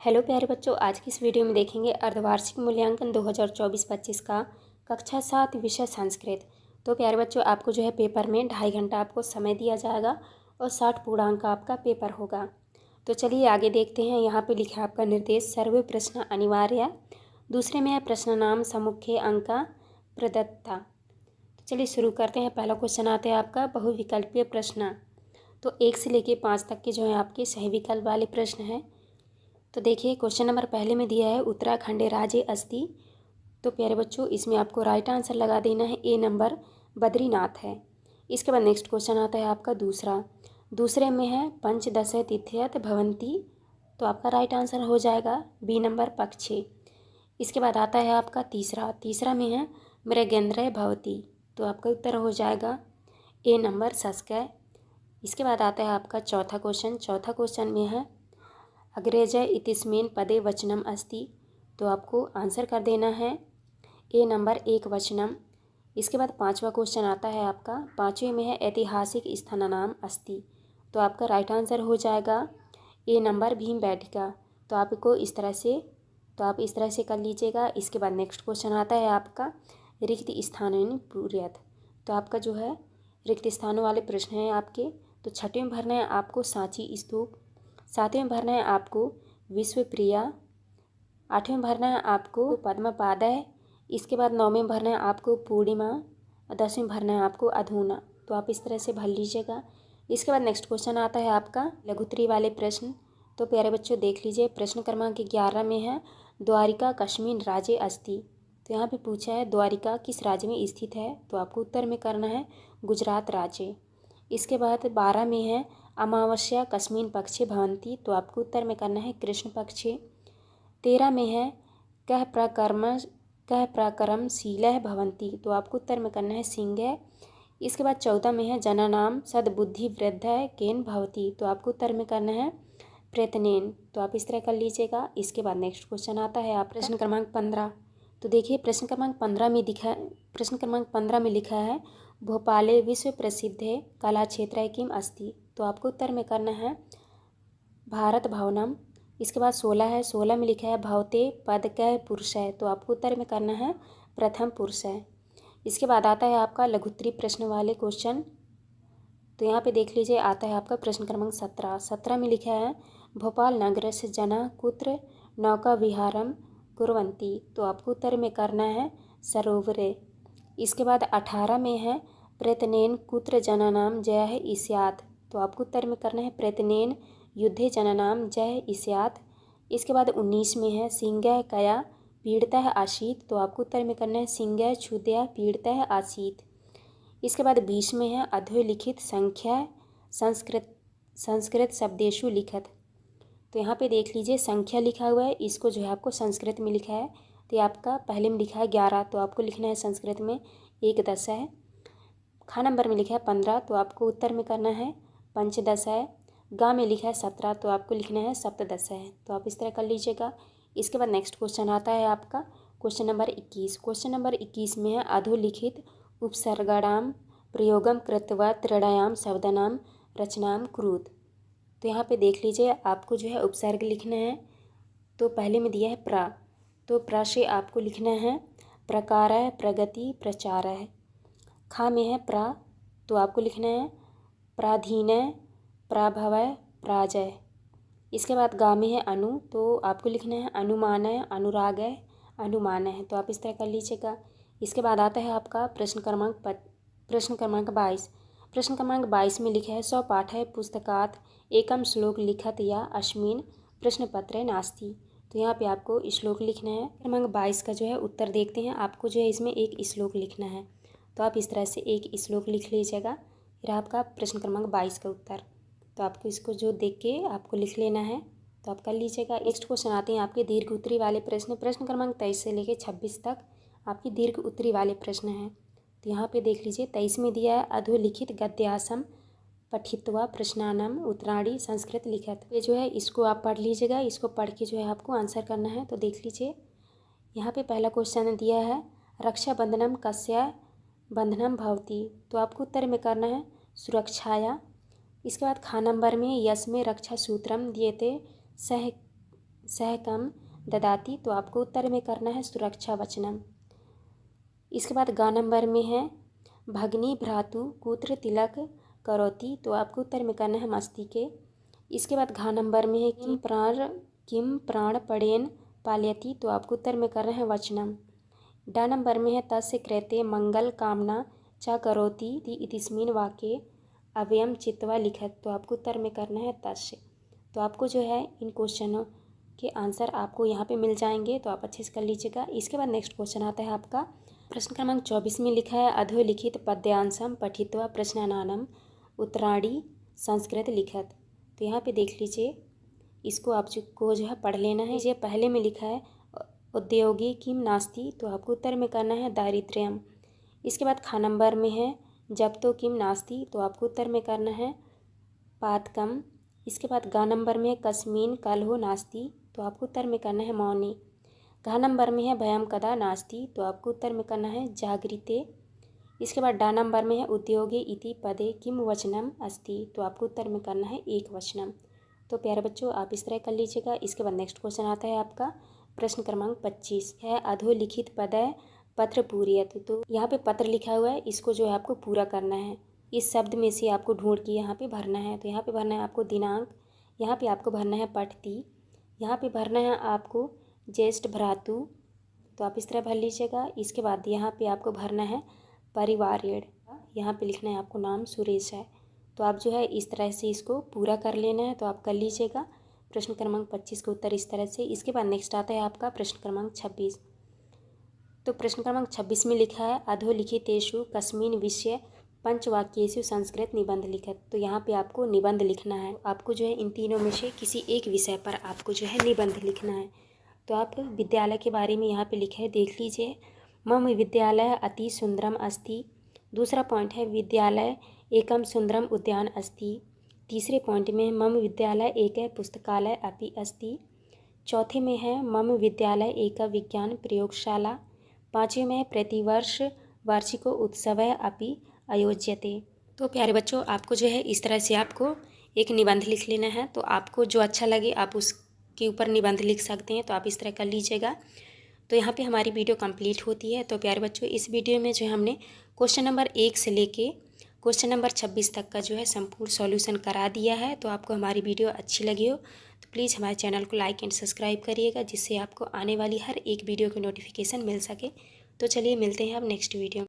Hello प्यारे बच्चों, आज की इस वीडियो में देखेंगे अर्धवार्षिक मूल्यांकन 2024-25 का कक्षा 7 विषय संस्कृत। तो प्यारे बच्चों, आपको जो है पेपर में 2.5 घंटा आपको समय दिया जाएगा और 60 पूर्णांक का आपका पेपर होगा। तो चलिए आगे देखते हैं। यहाँ पे लिखा है आपका निर्देश सर्वे प्रश्न अनिवार्य। दूसरे में है प्रश्न नाम समुख्य अंका प्रदत्ता। तो चलिए शुरू करते हैं। पहला क्वेश्चन आता है आपका बहुविकल्पीय प्रश्न। तो 1 से लेकर 5 तक के जो है आपके सही विकल्प वाले प्रश्न हैं। तो देखिए क्वेश्चन नंबर पहले में दिया है उत्तराखंड राज्य अस्ति। तो प्यारे बच्चों, इसमें आपको राइट आंसर लगा देना है। ए नंबर बद्रीनाथ है। इसके बाद नेक्स्ट क्वेश्चन आता है आपका दूसरे में है पंचदश तिथ्यत भवंती। तो आपका राइट आंसर हो जाएगा बी नंबर पक्षी। इसके बाद आता है आपका तीसरा में है मृगेंद्र भवती। तो आपका उत्तर हो जाएगा ए नंबर सस्कय। इसके बाद आता है आपका चौथा क्वेश्चन में है अग्रेजय इतिस्मिन् पदे वचनम अस्ति। तो आपको आंसर कर देना है ए नंबर एक वचनम। इसके बाद पांचवा क्वेश्चन आता है आपका पांचवें में है ऐतिहासिक स्थाननाम अस्ति। तो आपका राइट आंसर हो जाएगा ए नंबर भीमबेटका। तो आपको इस तरह से कर लीजिएगा। इसके बाद नेक्स्ट क्वेश्चन आता है आपका रिक्त स्थानों पूर्यत। तो आपका जो है रिक्त स्थानों वाले प्रश्न हैं आपके। तो छठवें में भरना है आपको सांची स्तूप, सातवें में भरना है आपको विश्वप्रिया, आठवें में भरना है आपको पद्मपादय। इसके बाद 9वें में भरना है आपको पूर्णिमा और 10वें में भरना है आपको अधूना। तो आप इस तरह से भर लीजिएगा। इसके बाद नेक्स्ट क्वेश्चन आता है आपका लघुत्तरी वाले प्रश्न। तो प्यारे बच्चों देख लीजिए, प्रश्न क्रमांक 11 में है द्वारिका कस्मिन् राज्ये अस्ति। तो यहाँ पे पूछा है द्वारिका किस राज्य में स्थित है। तो आपको उत्तर में करना है गुजरात राज्य। इसके बाद 12 में है अमावस्या कस्मिन् पक्षे भवन्ति। तो आपको उत्तर में करना है कृष्ण पक्षे। 13 में है कह प्रकर्मशीलः भवन्ति। तो आपको उत्तर में करना है सिंह। इसके बाद 14 में है जनानाम सद्बुद्धिवृद्धिः केन भवति। तो आपको उत्तर में करना है प्रयत्नेन। तो आप इस तरह कर लीजिएगा। इसके बाद नेक्स्ट क्वेश्चन आता है आप प्रश्न क्रमांक 15। तो देखिए प्रश्न क्रमांक 15 में लिखा है भोपाले विश्व प्रसिद्ध कला क्षेत्र किम अस्ति। तो आपको उत्तर में करना है भारत भवनम। इसके बाद 16 में लिखा है भवते पदकः पुरुषः। तो आपको उत्तर में करना है प्रथम पुरुष है। इसके बाद आता है आपका लघुत्तरी प्रश्न वाले क्वेश्चन। तो यहाँ पे देख लीजिए आता है आपका प्रश्न क्रमांक 17 में लिखा है भोपाल नगरस्य जना कुत्र नौका विहारम कुर्वन्ति। तो आपको उत्तर में करना है सरोवरे। इसके बाद 18 में है प्रयत्नेन कुत्र जनानाम जयः स्यात्। तो आपको उत्तर में करना है प्रयत्नेन युद्धे जनानाम जयः स्यात्। इसके बाद 19 में है सिंह कया पीड़ितः आसीत्। तो आपको उत्तर में करना है सिंह क्षुद्या पीड़ितः आसीत्। इसके बाद 20 में है अधोलिखित संख्या संस्कृत शब्देषु लिखत। तो यहाँ पे देख लीजिए संख्या लिखा हुआ है, इसको जो है आपको संस्कृत में लिखा है। तो आपका पहले में लिखा है 11। तो आपको लिखना है संस्कृत में एकदश है। खा नंबर में लिखा है 15। तो आपको उत्तर में करना है पंचदश है। गा में लिखा है 17। तो आपको लिखना है सप्तदश है। तो आप इस तरह कर लीजिएगा। इसके बाद नेक्स्ट क्वेश्चन आता है आपका क्वेश्चन नंबर 21 में है अधोलिखित उपसर्गाणाम प्रयोगम कृत्वा त्रिणायाम शब्दानाम रचनाम कुरुत। तो यहाँ पे देख लीजिए आपको जो है उपसर्ग लिखना है। तो पहले में दिया है प्रा। तो प्रा से आपको लिखना है प्रकार प्रगति प्रचार है। खा में है प्रा। तो आपको लिखना है प्राधीन प्राभव प्राजय। इसके बाद गा में है अनु। तो आपको लिखना है अनुमान अनुराग अनुमान है। तो आप इस तरह कर लीजिएगा। इसके बाद आता है आपका प्रश्न क्रमांक 22। प्रश्न क्रमांक 22 में लिखा है स्वपाठ पुस्तकात् एकम श्लोक लिखत या अस्मिन् प्रश्न पत्रे नास्ति। तो यहाँ पे आपको श्लोक लिखना है। क्रमांक 22 का जो है उत्तर देखते हैं। आपको जो है इसमें एक श्लोक लिखना है। तो आप इस तरह से एक श्लोक लिख लीजिएगा। फिर आपका प्रश्न क्रमांक 22 का उत्तर। तो आपको इसको जो देख के आपको लिख लेना है। तो आप कर लीजिएगा। नेक्स्ट क्वेश्चन आते हैं आपके दीर्घ उत्तरी वाले प्रश्न क्रमांक 23 से लेकर 26 तक आपकी दीर्घ उत्तरी वाले प्रश्न हैं। तो यहाँ पे देख लीजिए 23 में दिया है अधोलिखित गद्यासम पठित्वा प्रश्नानाम उत्तराणी संस्कृत लिखत। ये जो है इसको आप पढ़ लीजिएगा। इसको पढ़ के जो है आपको आंसर करना है। तो देख लीजिए यहाँ पे पहला क्वेश्चन दिया है रक्षाबंधनम कस्य बंधनम भवति। तो आपको उत्तर में करना है सुरक्षाया। इसके बाद खा नंबर में यश में रक्षा सूत्रम दिए थे सह सः कं ददाति, तो आपको उत्तर में करना है सुरक्षा वचनम। इसके बाद ग नंबर में है भगनी भ्रातु कुत्र तिलक करोति, तो आपको उत्तर में करना है मस्तिके। इसके बाद घ नंबर में है किम प्राण पड़ेन पालयति, तो आपको उत्तर में करना है वचनम। ड नंबर में है तस्य कृते मंगल कामना च करोति इतिस्मिन् वाक्ये अव्ययम चित्वा लिखत, तो आपको उत्तर में करना है तस्य। तो आपको जो है इन क्वेश्चनों के आंसर आपको यहाँ पे मिल जाएंगे, तो आप अच्छे से कर लीजिएगा। इसके बाद नेक्स्ट क्वेश्चन आता है आपका प्रश्न क्रमांक 24 में लिखा है अधोलिखित पद्यांशम पठित्वा प्रश्नानाम उत्तराणी संस्कृत लिखत। तो यहाँ पे देख लीजिए, इसको आपको जो है पढ़ लेना है। ये पहले में लिखा है उद्योगी किम नास्ति, तो आपको उत्तर में करना है दारिद्र्यम। इसके बाद ख नंबर में है जब तो किम नास्ति, तो आपको उत्तर में करना है पातकम। इसके बाद ग नंबर में है कस्मिन कलहो नास्ति, तो आपको उत्तर में करना है मौनी। घ नंबर में है भयम कदा नास्ति, तो आपको उत्तर में करना है जागृते। इसके बाद ड नंबर में है उद्योगे इति पदे किम वचनम अस्ति, तो आपको उत्तर में करना है एक वचनम। तो प्यारे बच्चों, आप इस तरह कर लीजिएगा। इसके बाद नेक्स्ट क्वेश्चन आता है आपका प्रश्न क्रमांक 25 है अधोलिखित पदय पत्र पूर्यत। तो यहाँ पे पत्र लिखा हुआ है, इसको जो है आपको पूरा करना है। इस शब्द में से आपको ढूंढ के यहाँ पे भरना है। तो यहाँ पे भरना है आपको दिनांक, यहाँ पे आपको भरना है पठती, यहाँ पे भरना है आपको ज्येष्ठ भ्रातु, तो आप इस तरह भर लीजिएगा। इसके बाद यहाँ पे आपको भरना है परिवारेण, यहाँ पे लिखना है आपको नाम सुरेश है। तो आप जो है इस तरह से इसको पूरा कर लेना है, तो आप कर लीजिएगा। प्रश्न क्रमांक 25 का उत्तर इस तरह से। इसके बाद नेक्स्ट आता है आपका प्रश्न क्रमांक 26। तो प्रश्न क्रमांक 26 में लिखा है अधोलिखितेषु कस्मिन् विषये पंचवाक्येषु संस्कृत निबंध लिखत। तो यहाँ पे आपको निबंध लिखना है। आपको जो है इन तीनों में से किसी एक विषय पर आपको जो है निबंध लिखना है। तो आप विद्यालय के बारे में यहाँ पे लिखा है, देख लीजिए। मम विद्यालय अति सुंदरम अस्ति। दूसरा पॉइंट है विद्यालय एकम सुंदरम उद्यान अस्ति। तीसरे पॉइंट में मम विद्यालय एक पुस्तकालय अपि अस्ति। चौथे में है मम विद्यालय एक विज्ञान प्रयोगशाला। पाँचवें में प्रतिवर्ष वार्षिको उत्सव अपि आयोज्यते। तो प्यारे बच्चों, आपको जो है इस तरह से आपको एक निबंध लिख लेना है। तो आपको जो अच्छा लगे आप उसके ऊपर निबंध लिख सकते हैं, तो आप इस तरह कर लीजिएगा। तो यहाँ पे हमारी वीडियो कंप्लीट होती है। तो प्यारे बच्चों, इस वीडियो में जो हमने क्वेश्चन नंबर 1 से लेके क्वेश्चन नंबर 26 तक का जो है संपूर्ण सॉल्यूशन करा दिया है। तो आपको हमारी वीडियो अच्छी लगी हो तो प्लीज़ हमारे चैनल को लाइक एंड सब्सक्राइब करिएगा, जिससे आपको आने वाली हर एक वीडियो की नोटिफिकेशन मिल सके। तो चलिए मिलते हैं अब नेक्स्ट वीडियो।